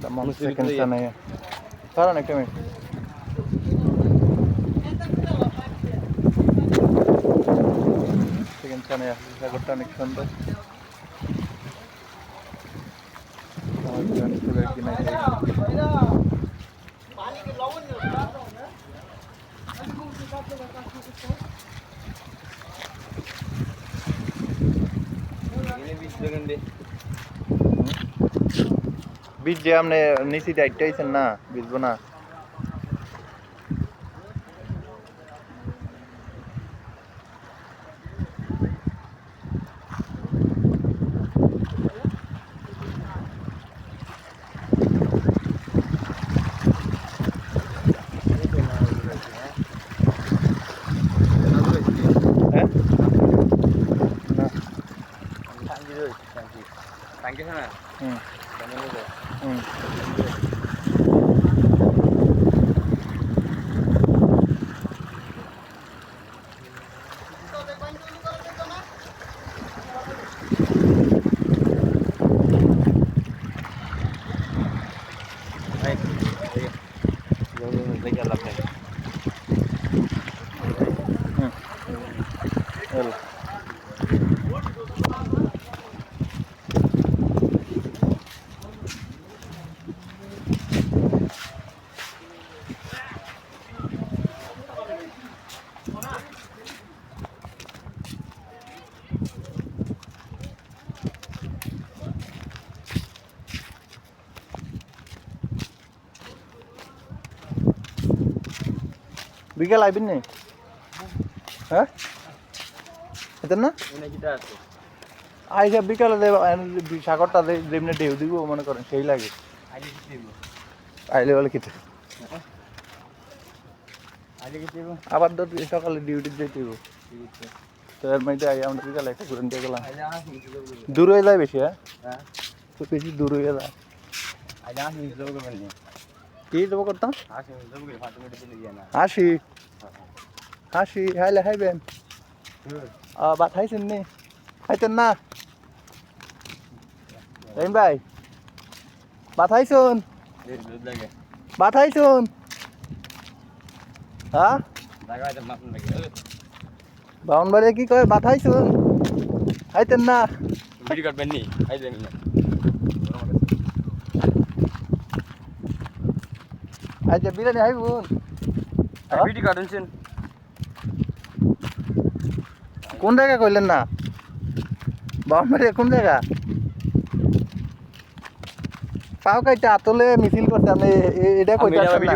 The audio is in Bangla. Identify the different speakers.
Speaker 1: Tamam, second sana ya. Karan একটা মিনিট। Second sana ya, জায়গাটা অনেক সুন্দর। আমার ফ্রেন্ড খুব একদিন আগে পানি কি লবণ নিও বীজ যে আপনি নিচে ডাইটাইছেন না বীজবো না হ্যাঁ না
Speaker 2: Thank you, sir.
Speaker 1: হুম হুম এলো বিকেল আইবেন নি হ্যাঁ এটা না আইসা বিকালে সাগরটা যেমনি ঢেউ দিব মনে করেন সেই লাগে আইলে বলে খেতে আবার তো সকালে ডিউটি যেতে হইব তো এর মধ্যে আই আমরা বিকালে একটা ঘুরে দিয়ে গেলাম দূর হয়ে যায় বেশি হ্যাঁ তো বেশি দূর হয়ে যায় কি দেবো করতাম হাসি হাসি হাইলে হাইবেন ভাত খাইছেন নি খাইতেন না রহিম ভাই ভাত খাইছুন ভাত খাইছুন হ্যাঁ বাউন বাড়ি কি কয় ভাত খাইছুন খাইতেন না আচ্ছা বিরিয়ানি খাইবুন কোন জায়গা কইলেন না বাউন বাড়ি কোন জায়গা পাও কাইটা আতলে মিছিল করতে আমি এটা কইতাছেন না